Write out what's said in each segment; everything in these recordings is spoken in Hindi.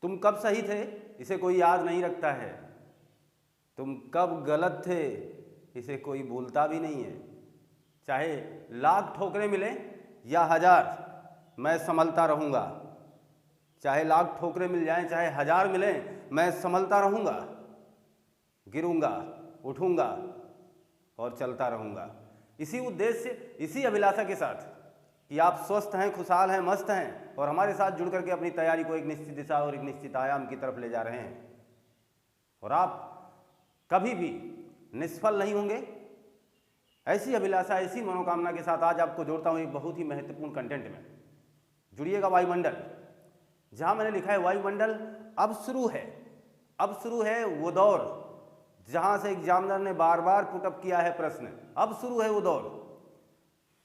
तुम कब सही थे इसे कोई याद नहीं रखता है, तुम कब गलत थे इसे कोई भूलता भी नहीं है। चाहे लाख ठोकरें मिले या हजार, मैं संभलता रहूँगा। चाहे लाख ठोकरें मिल जाएं, चाहे हजार मिलें, मैं संभलता रहूँगा। गिरूंगा, उठूंगा और चलता रहूँगा। इसी उद्देश्य, इसी अभिलाषा के साथ कि आप स्वस्थ हैं, खुशहाल हैं, मस्त हैं और हमारे साथ जुड़ करके अपनी तैयारी को एक निश्चित दिशा और एक निश्चित आयाम की तरफ ले जा रहे हैं, और आप कभी भी निष्फल नहीं होंगे। ऐसी अभिलाषा, ऐसी मनोकामना के साथ आज आपको जोड़ता हूँ एक बहुत ही महत्वपूर्ण कंटेंट में। जुड़िएगा वायुमंडल, जहाँ मैंने लिखा है वायुमंडल अब शुरू है। अब शुरू है वो दौर जहाँ से एग्जामिनर ने बार बार पुटअप किया है प्रश्न। अब शुरू है वो दौर,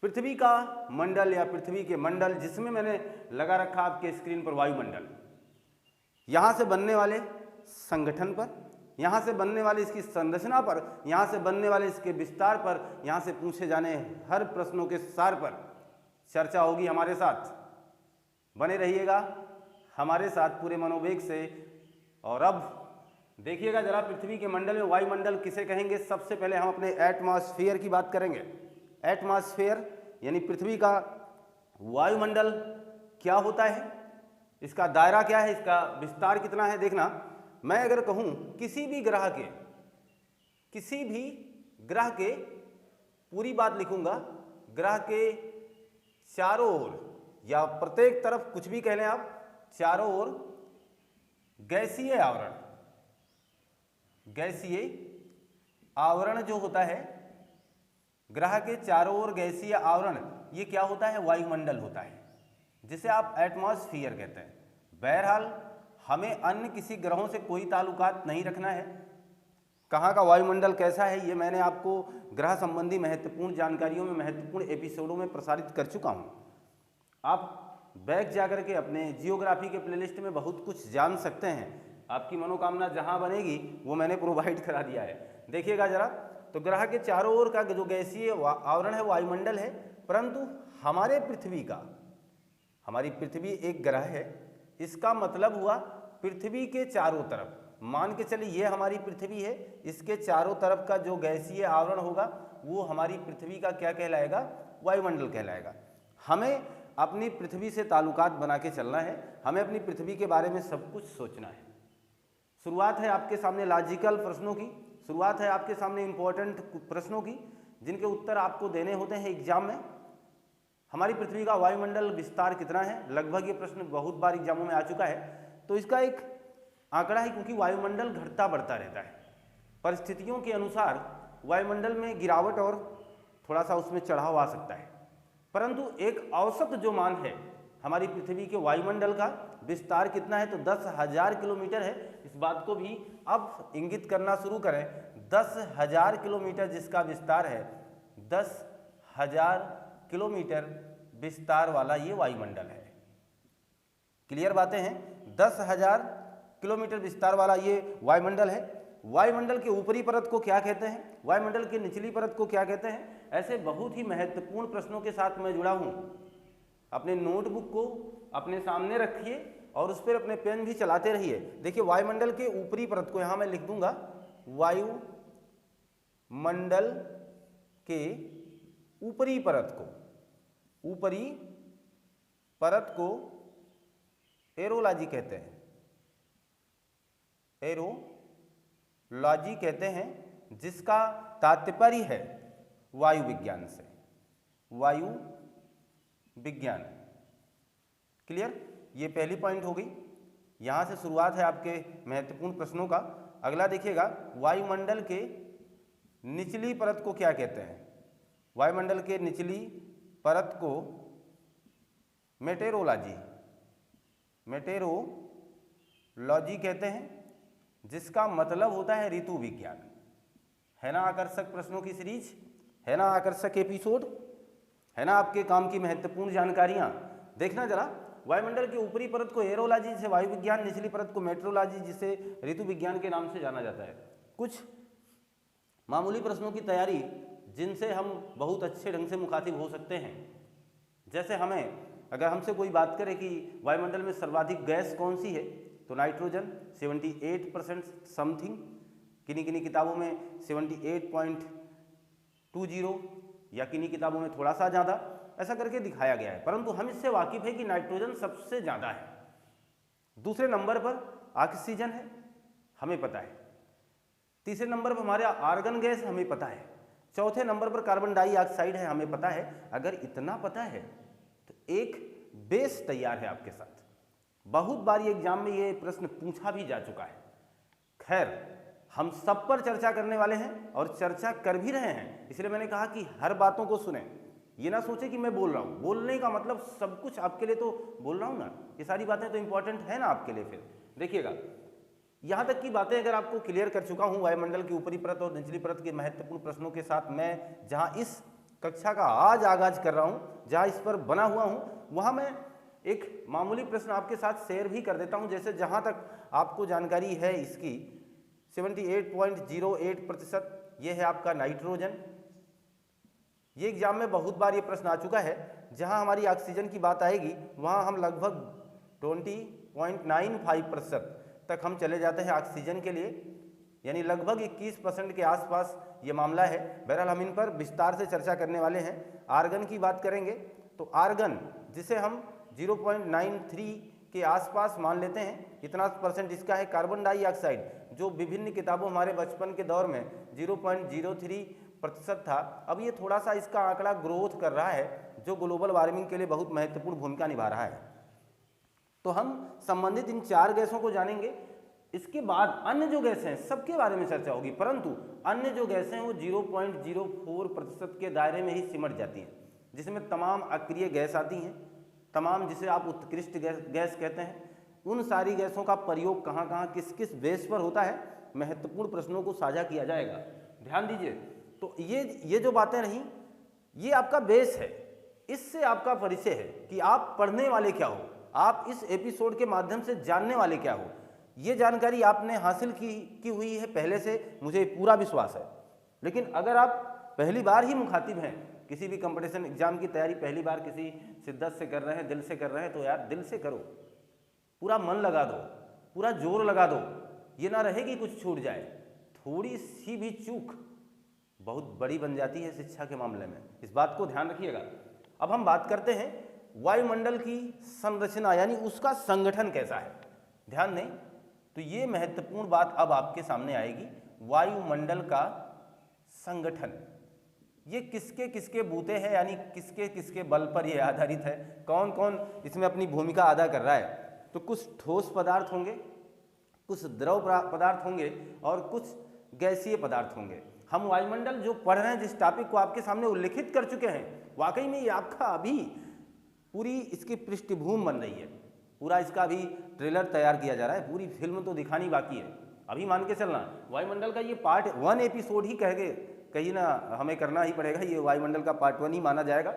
पृथ्वी का मंडल या पृथ्वी के मंडल, जिसमें मैंने लगा रखा आपके स्क्रीन पर वायुमंडल। यहाँ से बनने वाले संगठन पर, यहाँ से बनने वाले इसकी संरचना पर, यहाँ से बनने वाले इसके विस्तार पर, यहाँ से पूछे जाने हर प्रश्नों के सार पर चर्चा होगी हमारे साथ। बने रहिएगा हमारे साथ पूरे मनोवेग से। और अब देखिएगा जरा, पृथ्वी के मंडल में वायुमंडल किसे कहेंगे। सबसे पहले हम अपने एटमॉस्फेयर की बात करेंगे। एटमॉस्फेयर यानी पृथ्वी का वायुमंडल क्या होता है, इसका दायरा क्या है, इसका विस्तार कितना है। देखना, मैं अगर कहूँ किसी भी ग्रह के पूरी बात लिखूंगा, ग्रह के चारों ओर या प्रत्येक तरफ, कुछ भी कह लें आप, चारों ओर गैसीय आवरण जो होता है, ग्रह के चारों ओर गैसीय आवरण, ये क्या होता है, वायुमंडल होता है, जिसे आप एटमॉस्फेयर कहते हैं। बहरहाल हमें अन्य किसी ग्रहों से कोई ताल्लुकात नहीं रखना है। कहाँ का वायुमंडल कैसा है, ये मैंने आपको ग्रह संबंधी महत्वपूर्ण जानकारियों में, महत्वपूर्ण एपिसोडों में प्रसारित कर चुका हूँ। आप बैक जाकर के अपने जियोग्राफी के प्लेलिस्ट में बहुत कुछ जान सकते हैं। आपकी मनोकामना जहाँ बनेगी वो मैंने प्रोवाइड करा दिया है। देखिएगा जरा, तो ग्रह के चारों ओर का जो गैसीय आवरण है वायुमंडल है, परंतु हमारी पृथ्वी एक ग्रह है। इसका मतलब हुआ पृथ्वी के चारों तरफ, मान के चलिए ये हमारी पृथ्वी है, इसके चारों तरफ का जो गैसीय आवरण होगा वो हमारी पृथ्वी का क्या कहलाएगा, वायुमंडल कहलाएगा। हमें अपनी पृथ्वी से ताल्लुकात बना के चलना है, हमें अपनी पृथ्वी के बारे में सब कुछ सोचना है। शुरुआत है आपके सामने लॉजिकल प्रश्नों की, शुरुआत है आपके सामने इंपॉर्टेंट प्रश्नों की, जिनके उत्तर आपको देने होते हैं एग्जाम में। हमारी पृथ्वी का वायुमंडल विस्तार कितना है, लगभग ये प्रश्न बहुत बार एग्जामों में आ चुका है, तो इसका एक आंकड़ा है, क्योंकि वायुमंडल घटता बढ़ता रहता है। परिस्थितियों के अनुसार वायुमंडल में गिरावट और थोड़ा सा उसमें चढ़ाव आ सकता है, परंतु एक औसत जो मान है हमारी पृथ्वी के वायुमंडल का विस्तार कितना है, तो 10,000 किलोमीटर है। इस बात को भी अब इंगित करना शुरू करें, 10,000 किलोमीटर जिसका विस्तार है, 10,000 किलोमीटर विस्तार वाला ये वायुमंडल है। क्लियर बातें हैं, 10,000 किलोमीटर विस्तार वाला ये वायुमंडल है। वायुमंडल के ऊपरी परत को क्या कहते हैं, वायुमंडल की निचली परत को क्या कहते हैं, ऐसे बहुत ही महत्वपूर्ण प्रश्नों के साथ मैं जुड़ा हूं। अपने नोटबुक को अपने सामने रखिए और उस पर अपने पेन भी चलाते रहिए। देखिए, वायुमंडल के ऊपरी परत को यहां मैं लिख दूंगा, वायुमंडल के ऊपरी परत को एरोलॉजी कहते हैं, एरोलॉजी कहते हैं, जिसका तात्पर्य है वायु विज्ञान से, वायु विज्ञान। क्लियर, ये पहली पॉइंट हो गई। यहां से शुरुआत है आपके महत्वपूर्ण प्रश्नों का। अगला देखिएगा, वायुमंडल के निचली परत को क्या कहते हैं, वायुमंडल के निचली परत को मेटेरोलॉजी कहते हैं, जिसका मतलब होता है ऋतु विज्ञान। है ना आकर्षक प्रश्नों की सीरीज, है ना आकर्षक एपिसोड, है ना आपके काम की महत्वपूर्ण जानकारियां। देखना जरा, वायुमंडल की ऊपरी परत को एरोलॉजी जिसे वायु विज्ञान, निचली परत को मेट्रोलॉजी जिसे ऋतु विज्ञान के नाम से जाना जाता है। कुछ मामूली प्रश्नों की तैयारी जिनसे हम बहुत अच्छे ढंग से मुखातिब हो सकते हैं। जैसे अगर हमसे कोई बात करे कि वायुमंडल में सर्वाधिक गैस कौन सी है, तो नाइट्रोजन 78% समथिंग, किन्हीं किन्हीं किताबों में 78.20 या किन्हीं किताबों में थोड़ा सा ज़्यादा, ऐसा करके दिखाया गया है, परंतु हम इससे वाकिफ है कि नाइट्रोजन सबसे ज़्यादा है। दूसरे नंबर पर ऑक्सीजन है, हमें पता है। तीसरे नंबर पर हमारे आर्गन गैस, हमें पता है। चौथे नंबर पर कार्बन डाइऑक्साइड है, हमें पता है। अगर इतना पता है तो एक बेस तैयार है आपके साथ। बहुत बार ये एग्जाम में ये प्रश्न पूछा भी जा चुका है। खैर, हम सब पर चर्चा करने वाले हैं और चर्चा कर भी रहे हैं, इसलिए मैंने कहा कि हर बातों को सुने। ये ना सोचे कि मैं बोल रहा हूँ, बोलने का मतलब सब कुछ आपके लिए तो बोल रहा हूँ ना, ये सारी बातें तो इंपॉर्टेंट है ना आपके लिए। फिर देखिएगा, यहाँ तक की बातें अगर आपको क्लियर कर चुका हूँ, वायुमंडल की ऊपरी परत और निचली परत के महत्वपूर्ण प्रश्नों के साथ मैं जहाँ इस कक्षा का आज आगाज कर रहा हूँ, जहाँ इस पर बना हुआ हूँ, वहाँ मैं एक मामूली प्रश्न आपके साथ शेयर भी कर देता हूँ। जैसे जहाँ तक आपको जानकारी है इसकी 78.08% ये है आपका नाइट्रोजन। ये एग्जाम में बहुत बार ये प्रश्न आ चुका है। जहाँ हमारी ऑक्सीजन की बात आएगी वहाँ हम लगभग 20.95% तक हम चले जाते हैं ऑक्सीजन के लिए, यानी लगभग 21% के आसपास ये मामला है। बहरहाल हम इन पर विस्तार से चर्चा करने वाले हैं। आर्गन की बात करेंगे तो आर्गन जिसे हम 0.93 के आसपास मान लेते हैं, इतना परसेंट इसका है। कार्बन डाइऑक्साइड जो विभिन्न किताबों हमारे बचपन के दौर में 0.03% था, अब ये थोड़ा सा इसका आंकड़ा ग्रोथ कर रहा है, जो ग्लोबल वार्मिंग के लिए बहुत महत्वपूर्ण भूमिका निभा रहा है। तो हम संबंधित इन 4 गैसों को जानेंगे। इसके बाद अन्य जो गैसें हैं सबके बारे में चर्चा होगी, परंतु अन्य जो गैसें हैं वो 0.04% के दायरे में ही सिमट जाती हैं, जिसमें तमाम अक्रिय गैस आती हैं, तमाम जिसे आप उत्कृष्ट गैस कहते हैं। उन सारी गैसों का प्रयोग कहाँ कहाँ किस किस बेस पर होता है, महत्वपूर्ण प्रश्नों को साझा किया जाएगा। ध्यान दीजिए। तो ये जो बातें रहीं, ये आपका बेस है। इससे आपका परिचय है कि आप पढ़ने वाले क्या हो, आप इस एपिसोड के माध्यम से जानने वाले क्या हो। ये जानकारी आपने हासिल की हुई है पहले से, मुझे पूरा विश्वास है। लेकिन अगर आप पहली बार ही मुखातिब हैं, किसी भी कंपटीशन एग्जाम की तैयारी पहली बार किसी शिद्दत से कर रहे हैं, दिल से कर रहे हैं, तो यार दिल से करो, पूरा मन लगा दो, पूरा जोर लगा दो। ये ना रहे कि कुछ छूट जाए। थोड़ी सी भी चूक बहुत बड़ी बन जाती है शिक्षा के मामले में, इस बात को ध्यान रखिएगा। अब हम बात करते हैं वायुमंडल की संरचना, यानी उसका संगठन कैसा है। ध्यान दें तो ये महत्वपूर्ण बात अब आपके सामने आएगी। वायुमंडल का संगठन, ये किसके किसके बूते हैं, यानी किसके किसके बल पर ये आधारित है, कौन कौन इसमें अपनी भूमिका अदा कर रहा है। तो कुछ ठोस पदार्थ होंगे, कुछ द्रव पदार्थ होंगे और कुछ गैसीय पदार्थ होंगे। हम वायुमंडल जो पढ़ रहे हैं, जिस टॉपिक को आपके सामने उल्लेखित कर चुके हैं, वाकई में ये आपका अभी पूरी इसकी पृष्ठभूमि बन रही है। पूरा इसका अभी ट्रेलर तैयार किया जा रहा है, पूरी फिल्म तो दिखानी बाकी है। अभी मान के चलना वायुमंडल का ये पार्ट 1 एपिसोड ही कहीं ना हमें करना ही पड़ेगा। ये वायुमंडल का पार्ट 1 ही माना जाएगा।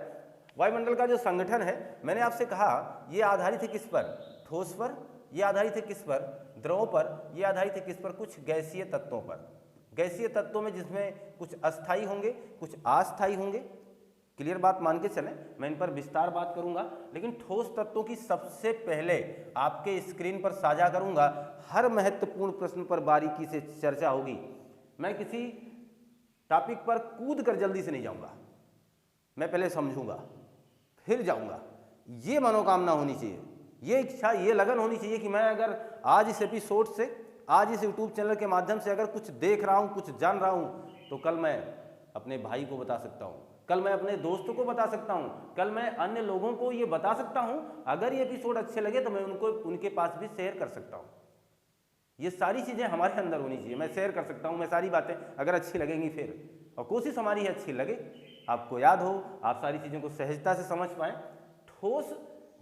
वायुमंडल का जो संगठन है, मैंने आपसे कहा, ये आधारित है किस पर, ठोस पर। ये आधारित है किस पर, द्रव पर। ये आधारित है किस पर, कुछ गैसीय तत्वों पर। गैसीय तत्वों में जिसमें कुछ अस्थायी होंगे, कुछ अस्थायी होंगे। क्लियर बात मान के चलें, मैं इन पर विस्तार बात करूंगा। लेकिन ठोस तत्वों की सबसे पहले आपके स्क्रीन पर साझा करूंगा। हर महत्वपूर्ण प्रश्न पर बारीकी से चर्चा होगी। मैं किसी टॉपिक पर कूद कर जल्दी से नहीं जाऊंगा, मैं पहले समझूंगा फिर जाऊंगा। ये मनोकामना होनी चाहिए, ये इच्छा, ये लगन होनी चाहिए कि मैं अगर आज इस एपिसोड से, आज इस यूट्यूब चैनल के माध्यम से अगर कुछ देख रहा हूँ, कुछ जान रहा हूँ, तो कल मैं अपने भाई को बता सकता हूँ, कल मैं अपने दोस्तों को बता सकता हूँ, कल मैं अन्य लोगों को ये बता सकता हूँ। अगर ये एपिसोड अच्छे लगे तो मैं उनके पास भी शेयर कर सकता हूँ। ये सारी चीज़ें हमारे अंदर होनी चाहिए। मैं शेयर कर सकता हूँ, मैं सारी बातें अगर अच्छी लगेंगी फिर, और कोशिश हमारी है अच्छी लगे, आपको याद हो, आप सारी चीज़ों को सहजता से समझ पाएँ। ठोस,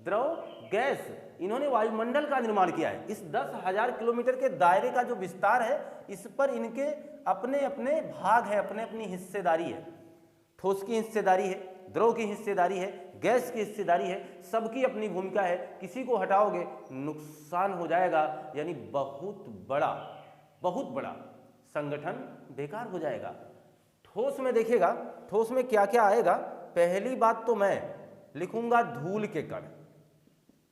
द्रव, गैस, इन्होंने वायुमंडल का निर्माण किया है। इस 10,000 किलोमीटर के दायरे का जो विस्तार है, इस पर इनके अपने अपने भाग है, अपने अपनी हिस्सेदारी है। ठोस की हिस्सेदारी है, द्रव की हिस्सेदारी है, गैस की हिस्सेदारी है, सबकी अपनी भूमिका है। किसी को हटाओगे नुकसान हो जाएगा, यानी बहुत बड़ा संगठन बेकार हो जाएगा। ठोस में देखिएगा, ठोस में क्या क्या आएगा। पहली बात तो मैं लिखूंगा धूल के कण,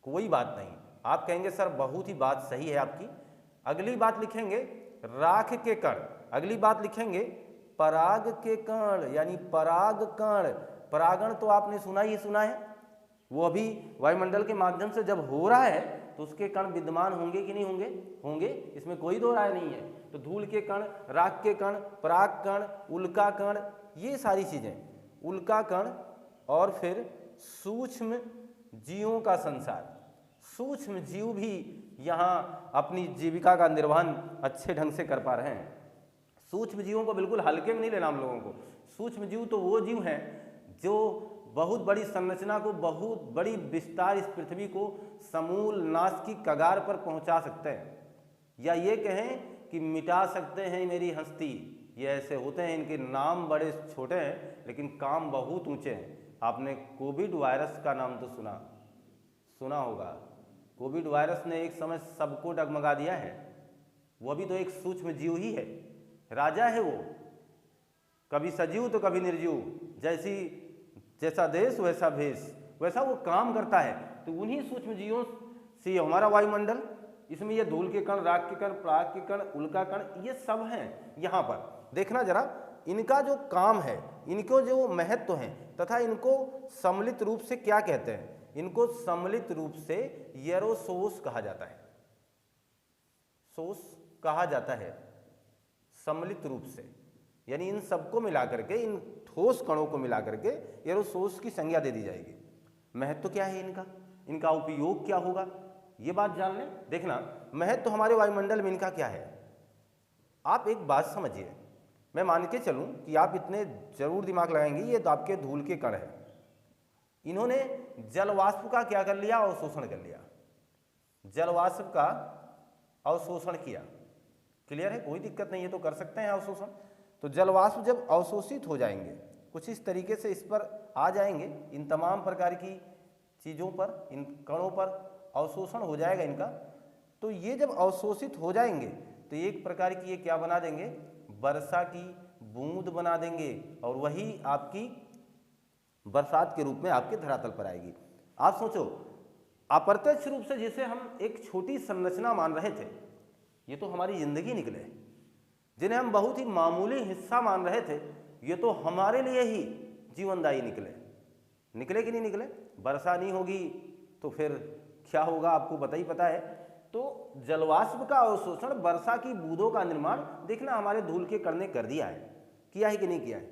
कोई बात नहीं, आप कहेंगे सर बहुत ही बात सही है आपकी। अगली बात लिखेंगे राख के कण, अगली बात लिखेंगे पराग के कण, यानी पराग कण। परागण तो आपने सुना ही सुना है, वो अभी वायुमंडल के माध्यम से जब हो रहा है तो उसके कण विद्यमान होंगे कि नहीं होंगे? होंगे, इसमें कोई दो राय नहीं है। तो धूल के कण, राख के कण, पराग कण, उल्का कण, ये सारी चीजें, उल्का कण और फिर सूक्ष्म जीवों का संसार। सूक्ष्म जीव भी यहाँ अपनी जीविका का निर्वहन अच्छे ढंग से कर पा रहे हैं। सूक्ष्म जीवों को बिल्कुल हल्के में नहीं लेना हम लोगों को। सूक्ष्म जीव तो वो जीव हैं जो बहुत बड़ी संरचना को, बहुत बड़ी विस्तार इस पृथ्वी को समूल नाश की कगार पर पहुंचा सकते हैं, या ये कहें कि मिटा सकते हैं मेरी हस्ती। ये ऐसे होते हैं, इनके नाम बड़े छोटे हैं लेकिन काम बहुत ऊंचे हैं। आपने कोविड वायरस का नाम तो सुना होगा। कोविड वायरस ने एक समय सबको डगमगा दिया है। वो भी तो एक सूक्ष्म जीव ही है, राजा है वो, कभी सजीव तो कभी निर्जीव, जैसा देश वैसा भेष, वैसा वो काम करता है। तो उन्हीं सूक्ष्म जीवों से हमारा वायुमंडल, इसमें ये धूल के कण, राख के कण, पराग के कण, उल्का कण, ये सब हैं। यहाँ पर देखना जरा, इनका जो काम है, इनको जो महत्व है, तथा इनको सम्मिलित रूप से क्या कहते हैं? इनको सम्मिलित रूप से एरोसोस कहा जाता है। सोस कहा जाता है सम्मिलित रूप से, यानी इन सबको मिला करके, इन ठोस कणों को मिला करके एरोसोस की संज्ञा दे दी जाएगी। महत्व क्या है इनका, इनका उपयोग क्या होगा, ये बात जान लें। देखना, महत्व हमारे वायुमंडल में इनका क्या है। आप एक बात समझिए, मैं मान के चलूं कि आप इतने जरूर दिमाग लगाएंगे, ये तो आपके धूल के कण है। इन्होंने जलवाष्प का क्या कर लिया? अवशोषण कर लिया। जलवाष्प का अवशोषण किया। क्लियर है? कोई दिक्कत नहीं है, तो कर सकते हैं अवशोषण। तो जलवाष्प जब अवशोषित हो जाएंगे, कुछ इस तरीके से इस पर आ जाएंगे, इन तमाम प्रकार की चीज़ों पर, इन कणों पर अवशोषण हो जाएगा इनका। तो ये जब अवशोषित हो जाएंगे तो एक प्रकार की ये क्या बना देंगे? वर्षा की बूंद बना देंगे, और वही आपकी बरसात के रूप में आपके धरातल पर आएगी। आप सोचो, अप्रत्यक्ष रूप से जिसे हम एक छोटी संरचना मान रहे थे, ये तो हमारी जिंदगी निकले। जिन्हें हम बहुत ही मामूली हिस्सा मान रहे थे, ये तो हमारे लिए ही जीवनदायी निकले कि नहीं निकले? वर्षा नहीं होगी तो फिर क्या होगा, आपको पता है। तो जलवाष्प का अवशोषण, वर्षा की बूंदों का निर्माण, देखना हमारे धूल के कण ने कर दिया है। किया है कि नहीं किया है?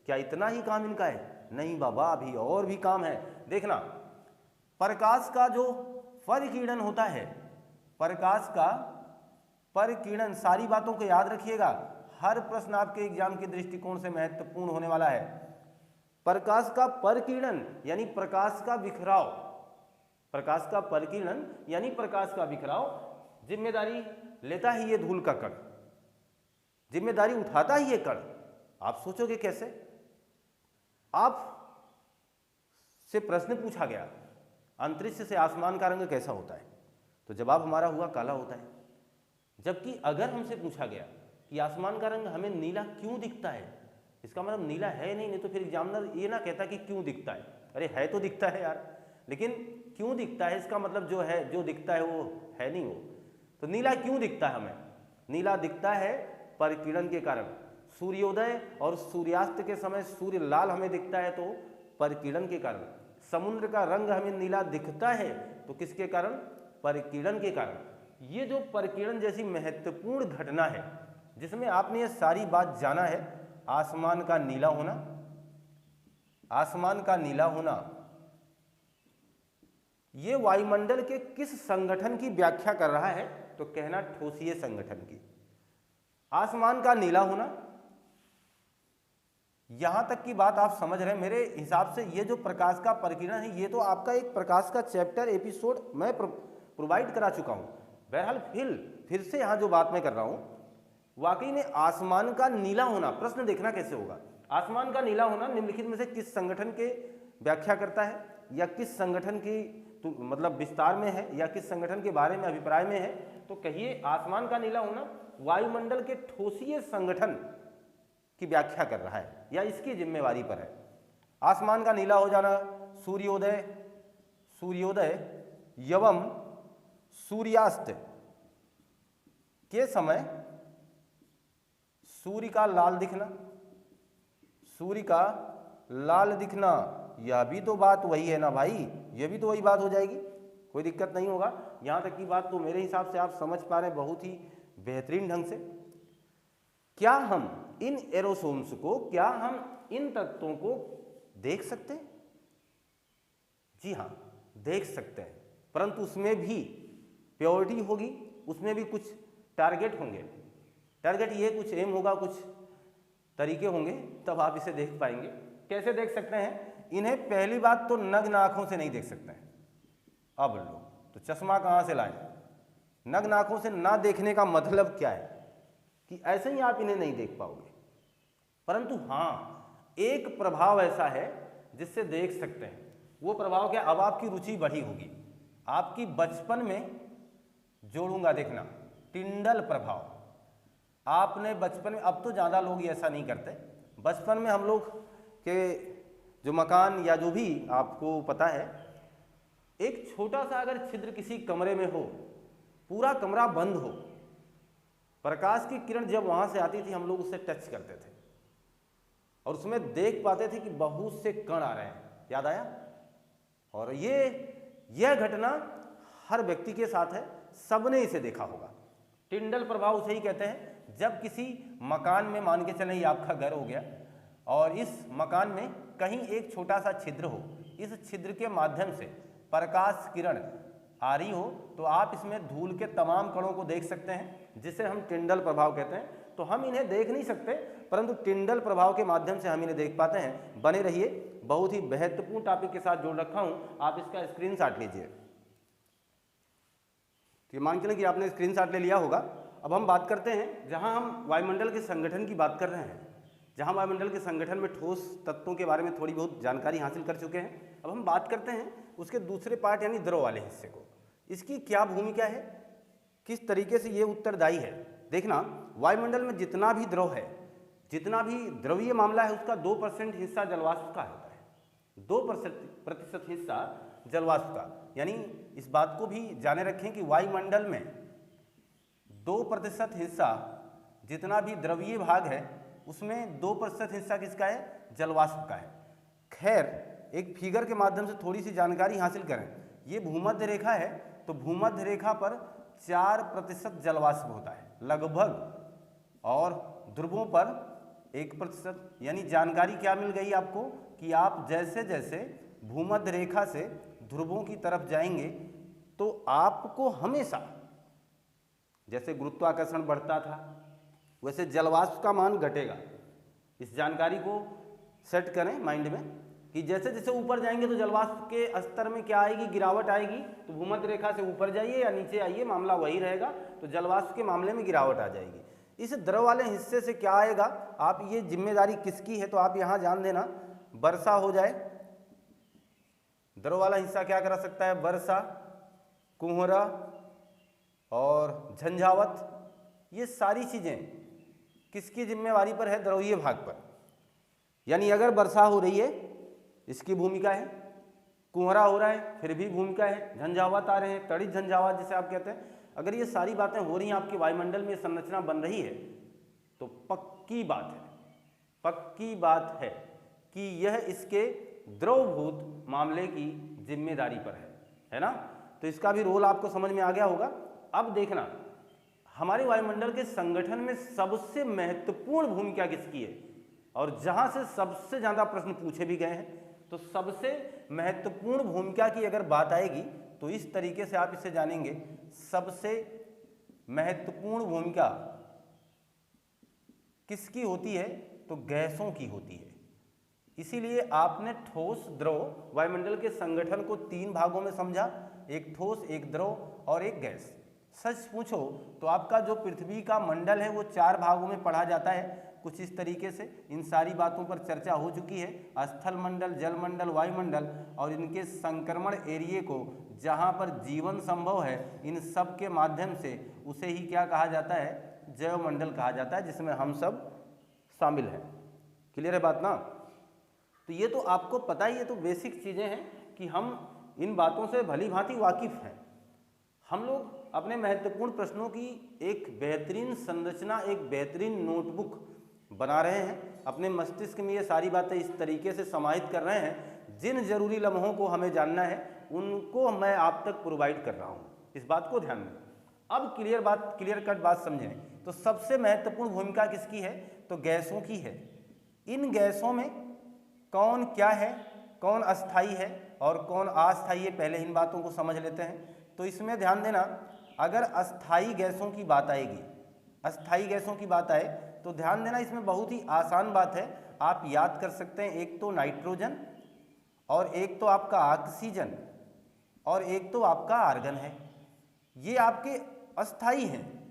क्या इतना ही काम इनका है? नहीं बाबा, अभी और भी काम है। देखना, प्रकाश का जो परिकिरण होता है, प्रकाश का परिकिरण, सारी बातों को याद रखिएगा, हर प्रश्न आपके एग्जाम के दृष्टिकोण से महत्वपूर्ण होने वाला है। प्रकाश का परिकिरण यानी प्रकाश का बिखराव, प्रकाश का परिकिरण यानी प्रकाश का बिखराव, जिम्मेदारी लेता ही ये धूल का कण, जिम्मेदारी उठाता ही ये कण। आप सोचोगे कैसे? आप से प्रश्न पूछा गया, अंतरिक्ष से आसमान का रंग कैसा होता है? तो जवाब हमारा हुआ काला होता है। जबकि अगर हमसे पूछा गया कि आसमान का रंग हमें नीला क्यों दिखता है, इसका मतलब नीला है नहीं तो फिर एग्जामिनर ये ना कहता कि क्यों दिखता है। अरे है तो दिखता है यार, लेकिन क्यों दिखता है, इसका मतलब जो है, जो दिखता है वो है नहीं वो। तो नीला क्यों दिखता है हमें? नीला दिखता है परिकिरण के कारण। सूर्योदय और सूर्यास्त के समय सूर्य लाल हमें दिखता है तो परिकिरण के कारण। समुद्र का रंग हमें नीला दिखता है तो किसके कारण? परिकिरण के कारण। ये जो परिकिरण जैसी महत्वपूर्ण घटना है, जिसमें आपने ये सारी बात जाना है, आसमान का नीला होना, आसमान का नीला होना, ये वायुमंडल के किस संगठन की व्याख्या कर रहा है? तो कहना ठोसीय संगठन की। आसमान का नीला होना, यहां तक की बात आप समझ रहे हैं। मेरे हिसाब से ये जो प्रकाश का परिकिरण है, ये तो आपका एक प्रकाश का चैप्टर एपिसोड मैं प्रोवाइड करा चुका हूं। बहरहाल फिर से यहां जो बात मैं कर रहा हूं, वाकई में आसमान का नीला होना, प्रश्न देखना कैसे होगा। आसमान का नीला होना निम्नलिखित में से किस संगठन के व्याख्या करता है, या किस संगठन की तो मतलब विस्तार में है, या किस संगठन के बारे में अभिप्राय में है? तो कहिए आसमान का नीला होना वायुमंडल के ठोसीय संगठन की व्याख्या कर रहा है, या इसकी जिम्मेवारी पर है। आसमान का नीला हो जाना सूर्योदय एवं सूर्यास्त के समय सूर्य का लाल दिखना, सूर्य का लाल दिखना, यह भी तो बात वही है ना भाई, यह भी तो वही बात हो जाएगी, कोई दिक्कत नहीं होगा। यहाँ तक की बात तो मेरे हिसाब से आप समझ पा रहे हैं बहुत ही बेहतरीन ढंग से। क्या हम इन एरोसोम्स को, क्या हम इन तत्वों को देख सकते हैं? जी हाँ, देख सकते हैं, परंतु उसमें भी प्योरिटी होगी, उसमें भी कुछ टारगेट होंगे। टारगेट ये कुछ एम होगा, कुछ तरीके होंगे, तब आप इसे देख पाएंगे। कैसे देख सकते हैं? इन्हें पहली बात तो नग्न आंखों से नहीं देख सकते हैं। अब लो, तो चश्मा कहाँ से लाएं? नग्न आंखों से ना देखने का मतलब क्या है कि ऐसे ही आप इन्हें नहीं देख पाओगे, परंतु हाँ, एक प्रभाव ऐसा है जिससे देख सकते हैं। वो प्रभाव क्या? अब आपकी रुचि बढ़ी होगी, आपकी बचपन में जोड़ूंगा, देखना, टिंडल प्रभाव। आपने बचपन में, अब तो ज़्यादा लोग ऐसा नहीं करते, बचपन में हम लोग के जो मकान या जो भी आपको पता है, एक छोटा सा अगर छिद्र किसी कमरे में हो, पूरा कमरा बंद हो, प्रकाश की किरण जब वहाँ से आती थी हम लोग उससे टच करते थे और उसमें देख पाते थे कि बहुत से कण आ रहे हैं, याद आया? और यह घटना हर व्यक्ति के साथ है, सबने इसे देखा होगा। टिंडल प्रभाव उसे ही कहते हैं जब किसी मकान में, मान के चलें ये आपका घर हो गया और इस मकान में कहीं एक छोटा सा छिद्र हो, इस छिद्र के माध्यम से प्रकाश किरण आ रही हो तो आप इसमें धूल के तमाम कणों को देख सकते हैं, जिसे हम टिंडल प्रभाव कहते हैं। तो हम इन्हें देख नहीं सकते, परंतु टिंडल प्रभाव के माध्यम से हम इन्हें देख पाते हैं। बने रहिए, बहुत ही महत्वपूर्ण टॉपिक के साथ जोड़ रखा हूं, आप इसका स्क्रीनशॉट लीजिए। तो मान के चलें कि आपने स्क्रीनशॉट ले लिया होगा। अब हम बात करते हैं, जहां हम वायुमंडल के संगठन की बात कर रहे हैं, जहां वायुमंडल के संगठन में ठोस तत्वों के बारे में थोड़ी बहुत जानकारी हासिल कर चुके हैं, अब हम बात करते हैं उसके दूसरे पार्ट यानी द्रव वाले हिस्से को। इसकी क्या भूमिका है, किस तरीके से ये उत्तरदायी है? देखना, वायुमंडल में जितना भी द्रव है, जितना भी द्रवीय मामला है, उसका 2% हिस्सा जलवाष्प का होता है, 2% हिस्सा जलवाष्प का। यानी इस बात को भी जाने रखें कि वायुमंडल में 2% हिस्सा, जितना भी द्रवीय भाग है उसमें 2% हिस्सा किसका है? जलवाष्प का है। खैर, एक फिगर के माध्यम से थोड़ी सी जानकारी हासिल करें। ये भूमध्य रेखा है, तो भूमध्य रेखा पर 4% जलवाष्प होता है लगभग, और ध्रुवों पर 1%। यानी जानकारी क्या मिल गई आपको कि आप जैसे जैसे भूमध्य रेखा से ध्रुवों की तरफ जाएंगे तो आपको हमेशा, जैसे गुरुत्वाकर्षण बढ़ता था वैसे जलवाष्प का मान घटेगा। इस जानकारी को सेट करें माइंड में कि जैसे जैसे ऊपर जाएंगे तो जलवाष्प के स्तर में क्या आएगी? गिरावट आएगी। तो भूमध्य रेखा से ऊपर जाइए या नीचे आइए, मामला वही रहेगा, तो जलवाष्प के मामले में गिरावट आ जाएगी। इस द्रव वाले हिस्से से क्या आएगा? आप ये जिम्मेदारी किसकी है तो आप यहाँ जान देना, वर्षा हो जाए, द्रव वाला हिस्सा क्या करा सकता है? वर्षा, कुहरा और झंझावत, ये सारी चीजें किसकी जिम्मेवारी पर है? द्रवीय भाग पर। यानी अगर वर्षा हो रही है इसकी भूमिका है, कुहरा हो रहा है फिर भी भूमिका है, झंझावात आ रहे हैं, तड़ित झंझावात जिसे आप कहते हैं, अगर ये सारी बातें हो रही हैं, आपके वायुमंडल में संरचना बन रही है, तो पक्की बात है कि यह इसके द्रवभूत मामले की जिम्मेदारी पर है ना? तो इसका भी रोल आपको समझ में आ गया होगा। अब देखना, हमारे वायुमंडल के संगठन में सबसे महत्वपूर्ण भूमिका किसकी है, और जहां से सबसे ज्यादा प्रश्न पूछे भी गए हैं, तो सबसे महत्वपूर्ण भूमिका की अगर बात आएगी तो इस तरीके से आप इसे जानेंगे। सबसे महत्वपूर्ण भूमिका किसकी होती है? तो गैसों की होती है। इसीलिए आपने ठोस, द्रव, वायुमंडल के संगठन को 3 भागों में समझा, एक ठोस, एक द्रव और एक गैस। सच पूछो तो आपका जो पृथ्वी का मंडल है वो 4 भागों में पढ़ा जाता है, कुछ इस तरीके से। इन सारी बातों पर चर्चा हो चुकी है, स्थल मंडल, जल मंडल, वायुमंडल और इनके संक्रमण एरिए को, जहां पर जीवन संभव है, इन सब के माध्यम से उसे ही क्या कहा जाता है? जैव मंडल कहा जाता है, जिसमें हम सब शामिल हैं। क्लियर है बात ना? तो ये तो आपको पता ही है, तो बेसिक चीजें हैं कि हम इन बातों से भली भांति वाकिफ हैं। हम लोग अपने महत्वपूर्ण प्रश्नों की एक बेहतरीन संरचना, एक बेहतरीन नोटबुक बना रहे हैं। अपने मस्तिष्क में ये सारी बातें इस तरीके से समाहित कर रहे हैं, जिन जरूरी लम्हों को हमें जानना है उनको मैं आप तक प्रोवाइड कर रहा हूँ। इस बात को ध्यान में अब क्लियर कट बात समझें तो सबसे महत्वपूर्ण भूमिका किसकी है? तो गैसों की है। इन गैसों में कौन क्या है, कौन अस्थाई है और कौन अस्थाई है, पहले इन बातों को समझ लेते हैं। तो इसमें ध्यान देना, अगर अस्थाई गैसों की बात आएगी, अस्थाई गैसों की बात आए तो ध्यान देना, इसमें बहुत ही आसान बात है, आप याद कर सकते हैं। एक तो नाइट्रोजन और एक तो आपका ऑक्सीजन और एक तो आपका आर्गन है। ये आपके अस्थाई हैं,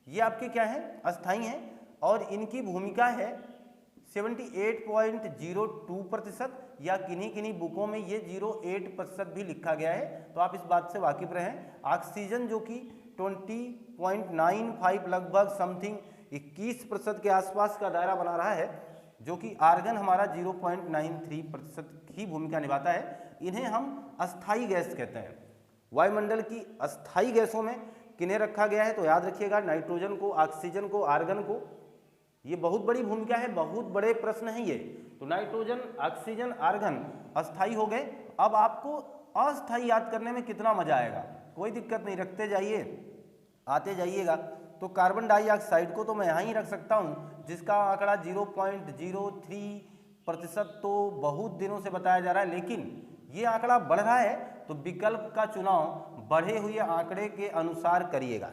ये आपके क्या हैं? अस्थाई हैं। और इनकी भूमिका है 78.02%, या किन्हीं किन्हीं बुकों में ये 08% भी लिखा गया है, तो आप इस बात से वाकिफ रहें। ऑक्सीजन जो कि 20.95 लगभग समथिंग 21% के आसपास का दायरा बना रहा है, जो कि आर्गन हमारा 0.93% की भूमिका निभाता है। इन्हें हम अस्थाई गैस कहते हैं। वायुमंडल की अस्थाई गैसों में किन्हें रखा गया है? तो याद रखिएगा, नाइट्रोजन को, ऑक्सीजन को, आर्गन को। ये बहुत बड़ी भूमिका है, बहुत बड़े प्रश्न हैं ये। तो नाइट्रोजन, ऑक्सीजन, आर्गन अस्थाई हो गए। अब आपको अस्थाई याद करने में कितना मजा आएगा, कोई दिक्कत नहीं, रखते जाइए, आते जाइएगा। तो कार्बन डाइऑक्साइड को तो मैं यहाँ ही रख सकता हूँ, जिसका आंकड़ा 0.03% तो बहुत दिनों से बताया जा रहा है, लेकिन ये आंकड़ा बढ़ रहा है। तो विकल्प का चुनाव बढ़े हुए आंकड़े के अनुसार करिएगा।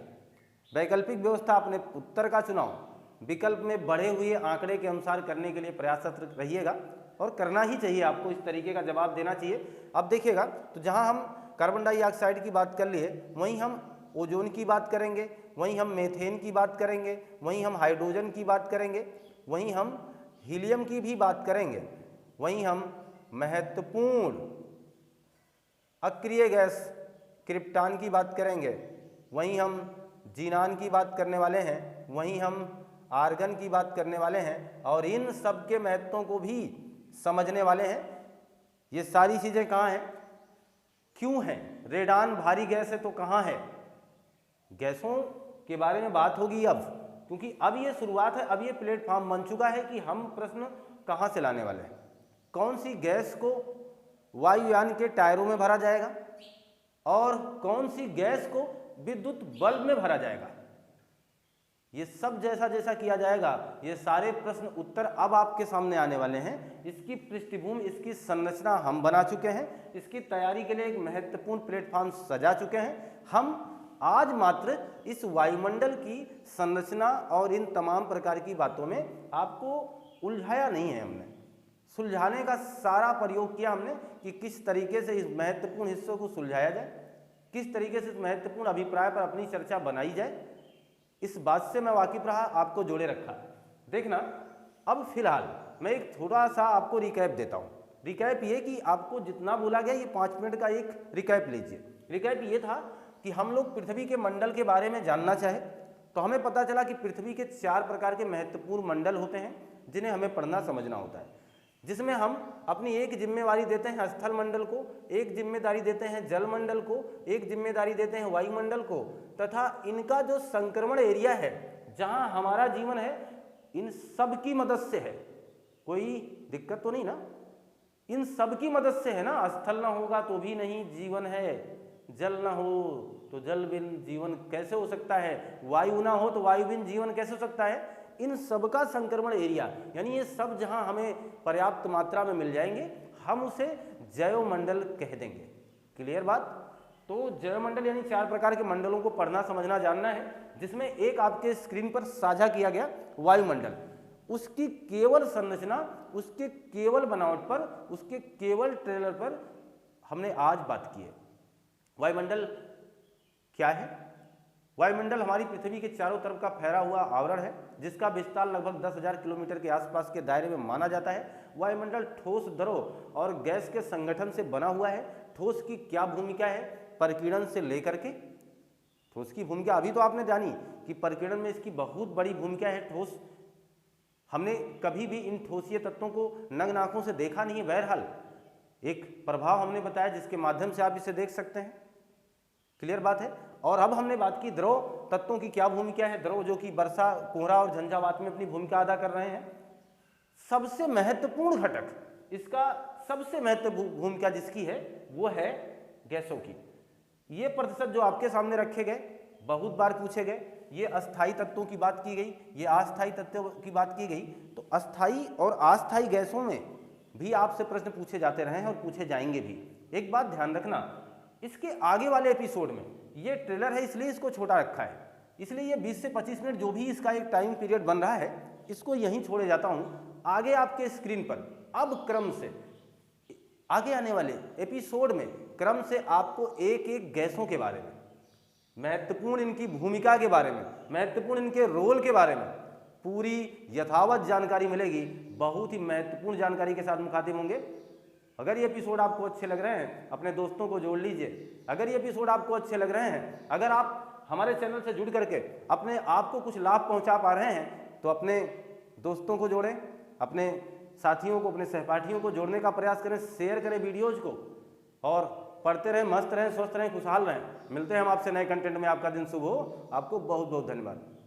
वैकल्पिक व्यवस्था, अपने उत्तर का चुनाव विकल्प में बढ़े हुए आंकड़े के अनुसार करने के लिए प्रयासरत रहिएगा, और करना ही चाहिए आपको, इस तरीके का जवाब देना चाहिए। अब देखिएगा, तो जहां हम कार्बन डाइऑक्साइड की बात कर लिए, वहीं हम ओजोन की बात करेंगे, वहीं हम मीथेन की बात करेंगे, वहीं हम हाइड्रोजन की बात करेंगे, वहीं हम हीलियम की भी बात करेंगे, वहीं हम महत्वपूर्ण अक्रिय गैस क्रिप्टॉन की बात करेंगे, वहीं हम जीनान की बात करने वाले हैं, वहीं हम आर्गन की बात करने वाले हैं, और इन सब के महत्वों को भी समझने वाले हैं। ये सारी चीज़ें कहाँ हैं, क्यों हैं? रेडान भारी गैस है तो कहाँ है? गैसों के बारे में बात होगी अब, क्योंकि अब ये शुरुआत है, अब ये प्लेटफॉर्म बन चुका है कि हम प्रश्न कहाँ से लाने वाले हैं। कौन सी गैस को वायुयान के टायरों में भरा जाएगा और कौन सी गैस को विद्युत बल्ब में भरा जाएगा, ये सब जैसा जैसा किया जाएगा, ये सारे प्रश्न उत्तर अब आपके सामने आने वाले हैं। इसकी पृष्ठभूमि, इसकी संरचना हम बना चुके हैं, इसकी तैयारी के लिए एक महत्वपूर्ण प्लेटफॉर्म सजा चुके हैं। हम आज मात्र इस वायुमंडल की संरचना और इन तमाम प्रकार की बातों में आपको उलझाया नहीं है, हमने सुलझाने का सारा प्रयोग किया हमने कि किस तरीके से इस महत्वपूर्ण हिस्सों को सुलझाया जाए, किस तरीके से इस महत्वपूर्ण अभिप्राय पर अपनी चर्चा बनाई जाए। इस बात से मैं वाकिफ रहा, आपको जोड़े रखा। देखना, अब फिलहाल मैं एक थोड़ा सा आपको रिकैप देता हूँ। रिकैप ये कि आपको जितना बोला गया, ये 5 मिनट का एक रिकैप लीजिए। रिकैप ये था कि हम लोग पृथ्वी के मंडल के बारे में जानना चाहे तो हमें पता चला कि पृथ्वी के 4 प्रकार के महत्वपूर्ण मंडल होते हैं, जिन्हें हमें पढ़ना समझना होता है, जिसमें हम अपनी एक जिम्मेवारी देते हैं स्थल मंडल को, एक जिम्मेदारी देते हैं जल मंडल को, एक जिम्मेदारी देते हैं वायुमंडल को, तथा इनका जो संक्रमण एरिया है जहां हमारा जीवन है, इन सब की मदद से है। कोई दिक्कत तो नहीं ना? इन सब की मदद से है ना। स्थल ना होगा तो भी नहीं जीवन है, जल ना हो तो जल बिन जीवन कैसे हो सकता है, वायु ना हो तो वायु बिन जीवन कैसे हो सकता है। इन सब का संक्रमण एरिया, यानी ये सब जहां हमें पर्याप्त मात्रा में मिल जाएंगे, हम उसे जैवमंडल कह देंगे। क्लियर बात? तो जैवमंडल यानी 4 प्रकार के मंडलों को पढ़ना समझना जानना है, जिसमें एक आपके स्क्रीन पर साझा किया गया वायुमंडल, उसकी केवल संरचना, उसके केवल बनावट पर, उसके केवल ट्रेलर पर हमने आज बात की है। वायुमंडल क्या है? वायुमंडल हमारी पृथ्वी के चारों तरफ का फैला हुआ आवरण है, जिसका विस्तार लगभग 10,000 किलोमीटर के आसपास के दायरे में माना जाता है। वायुमंडल ठोस द्रव और गैस के संगठन से बना हुआ है। ठोस की क्या भूमिका है परिकीड़न से लेकर के? ठोस की भूमिका अभी तो आपने जानी कि परिकीड़न में इसकी बहुत बड़ी भूमिका है। ठोस, हमने कभी भी इन ठोसीय तत्वों को नग्न आंखों से देखा नहीं है, बहरहाल एक प्रभाव हमने बताया जिसके माध्यम से आप इसे देख सकते हैं। क्लियर बात है? और अब हमने बात की द्रव तत्वों की क्या भूमिका है। द्रव जो कि वर्षा, कोहरा और झंझावात में अपनी भूमिका अदा कर रहे हैं। सबसे महत्वपूर्ण घटक, इसका सबसे महत्वपूर्ण भूमिका जिसकी है वो है गैसों की। ये प्रतिशत जो आपके सामने रखे गए, बहुत बार पूछे गए, ये अस्थायी तत्वों की बात की गई, ये अस्थायी तत्वों की बात की गई। तो अस्थायी और अस्थायी गैसों में भी आपसे प्रश्न पूछे जाते रहे हैं और पूछे जाएंगे भी। एक बात ध्यान रखना, इसके आगे वाले एपिसोड में, ये ट्रेलर है इसलिए इसको छोटा रखा है, इसलिए ये 20 से 25 मिनट जो भी इसका एक टाइम पीरियड बन रहा है इसको यहीं छोड़े जाता हूँ। आगे आपके स्क्रीन पर अब क्रम से आगे आने वाले एपिसोड में क्रम से आपको एक एक गैसों के बारे में, महत्वपूर्ण इनकी भूमिका के बारे में, महत्वपूर्ण इनके रोल के बारे में पूरी यथावत जानकारी मिलेगी। बहुत ही महत्वपूर्ण जानकारी के साथ मुखातिब होंगे। अगर ये एपिसोड आपको अच्छे लग रहे हैं, अपने दोस्तों को जोड़ लीजिए। अगर ये एपिसोड आपको अच्छे लग रहे हैं, अगर आप हमारे चैनल से जुड़ करके अपने आप को कुछ लाभ पहुंचा पा रहे हैं, तो अपने दोस्तों को जोड़ें, अपने साथियों को, अपने सहपाठियों को जोड़ने का प्रयास करें, शेयर करें वीडियोज़ को, और पढ़ते रहें, मस्त रहें, स्वस्थ रहें, खुशहाल रहें। मिलते हैं हम आपसे नए कंटेंट में। आपका दिन शुभ हो। आपको बहुत बहुत धन्यवाद।